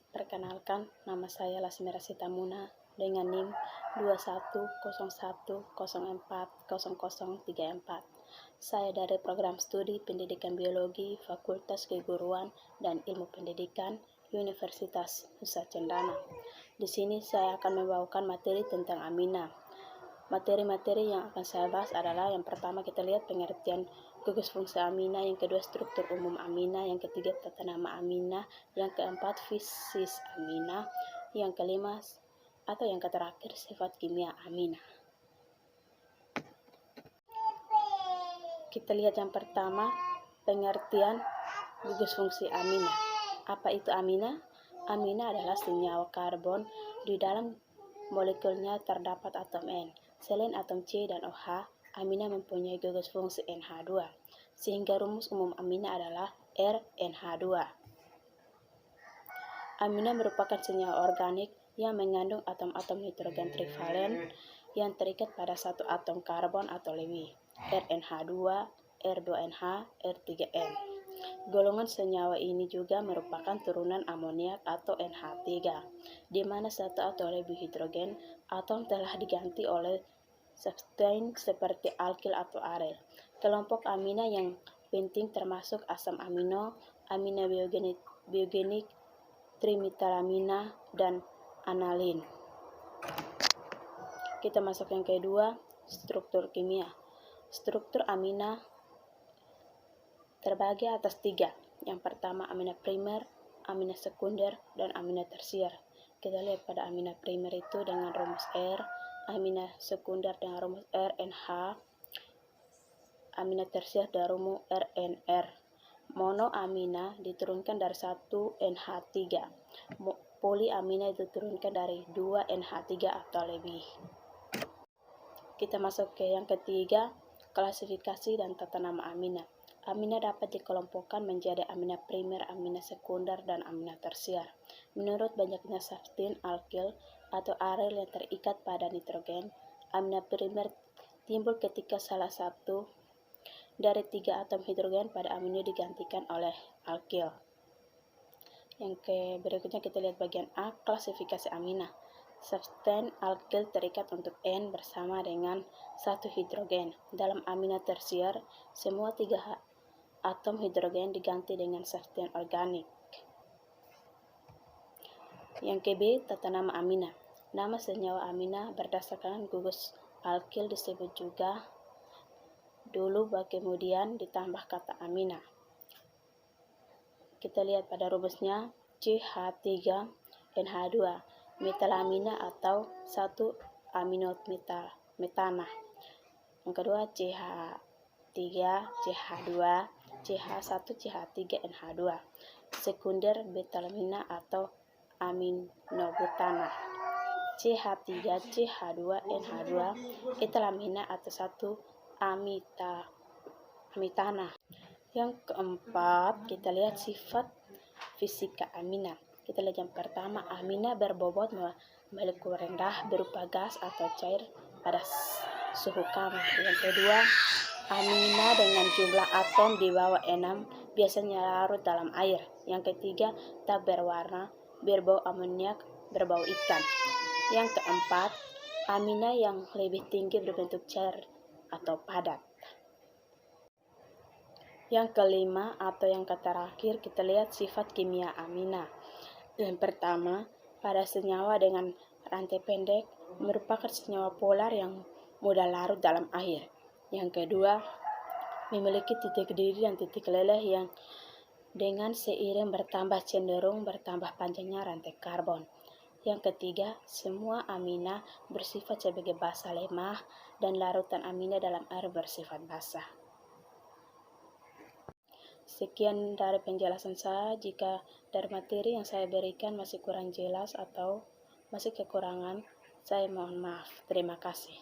Perkenalkan, nama saya Lasmira Sitamuna dengan NIM 2101040034. Saya dari program studi Pendidikan Biologi Fakultas Keguruan dan Ilmu Pendidikan Universitas Nusa Cendana. Di sini saya akan membawakan materi tentang amina. Materi-materi yang akan saya bahas adalah yang pertama kita lihat pengertian gugus fungsi amina, yang kedua struktur umum amina, yang ketiga tata nama amina, yang keempat fisis amina, yang kelima atau yang terakhir sifat kimia amina. Kita lihat yang pertama, pengertian gugus fungsi amina. Apa itu amina? Amina adalah senyawa karbon di dalam molekulnya terdapat atom N. Selain atom C dan OH, amina mempunyai gugus fungsi NH2, sehingga rumus umum amina adalah RNH2. Amina merupakan senyawa organik yang mengandung atom-atom nitrogen trivalen yang terikat pada satu atom karbon atau lebih, RNH2, R2NH, R3N. Golongan senyawa ini juga merupakan turunan amoniak atau NH3, di mana satu atau lebih hidrogen atom telah diganti oleh substituen seperti alkil atau arel. Kelompok amina yang penting termasuk asam amino, amina biogenik, trimetalamina, dan analin. Kita masuk yang kedua, struktur kimia. Struktur amina terbagi atas 3. Yang pertama amina primer, amina sekunder, dan amina tersier. Kita lihat pada amina primer itu dengan rumus R, amina sekunder dengan rumus RNH, amina tersier dengan rumus RNR. Monoamina diturunkan dari 1 NH3. Poliamina diturunkan dari 2 NH3 atau lebih. Kita masuk ke yang ketiga, klasifikasi dan tata nama amina. Amina dapat dikelompokkan menjadi amina primer, amina sekunder, dan amina tersier. Menurut banyaknya substituen alkil atau arel yang terikat pada nitrogen, amina primer timbul ketika salah satu dari 3 atom hidrogen pada amino digantikan oleh alkil. Yang berikutnya kita lihat bagian A, klasifikasi amina. Substituen alkil terikat untuk N bersama dengan 1 hidrogen. Dalam amina tersier, semua 3 atom hidrogen diganti dengan substituen organik. Yang ke B, tata nama amina. Nama senyawa amina berdasarkan gugus alkil disebut juga dulu kemudian ditambah kata amina. Kita lihat pada rumusnya CH3NH2, metalamina atau 1 amino metana. Yang kedua CH3CH2, CH1CH3NH2, sekunder betalamina atau aminobutana. CH3CH2NH2, etalamina atau 1 amitana. Yang keempat, kita lihat sifat fisika amina. Kita lihat yang pertama, amina berbobot molekul rendah berupa gas atau cair pada suhu kamar. Yang kedua, amina dengan jumlah atom di bawah 6 biasanya larut dalam air. Yang ketiga, tak berwarna, berbau amoniak, berbau ikan. Yang keempat, amina yang lebih tinggi berbentuk cair atau padat. Yang kelima atau yang terakhir, kita lihat sifat kimia amina. Yang pertama, pada senyawa dengan rantai pendek merupakan senyawa polar yang mudah larut dalam air. Yang kedua, memiliki titik didih dan titik leleh yang dengan seiring bertambah cenderung bertambah panjangnya rantai karbon. Yang ketiga, semua amina bersifat sebagai basa lemah dan larutan amina dalam air bersifat basah. Sekian dari penjelasan saya. Jika dari materi yang saya berikan masih kurang jelas atau masih kekurangan, saya mohon maaf. Terima kasih.